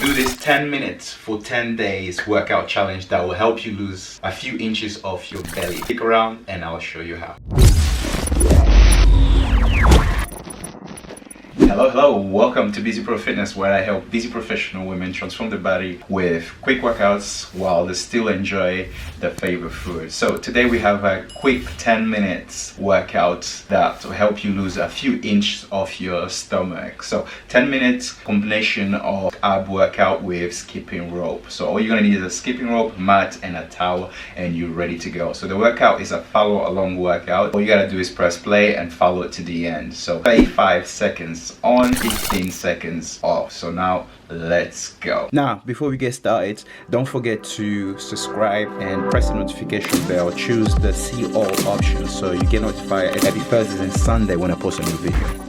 Do this 10 minutes for 10 days workout challenge that will help you lose a few inches off your belly. Stick around and I'll show you how. Hello, welcome to BusyProFitness, where I help busy professional women transform their body with quick workouts while they still enjoy their favorite food. So today we have a quick 10 minutes workout that will help you lose a few inches off your stomach. So 10 minutes combination of ab workout with skipping rope. So all you're gonna need is a skipping rope, mat, and a towel, and you're ready to go. So the workout is a follow along workout. All you gotta do is press play and follow it to the end. So 35 seconds on, 15 seconds off. So now let's go. Now before we get started, don't forget to subscribe and press the notification bell. Choose the see all option so you get notified every Thursday and Sunday when I post a new video.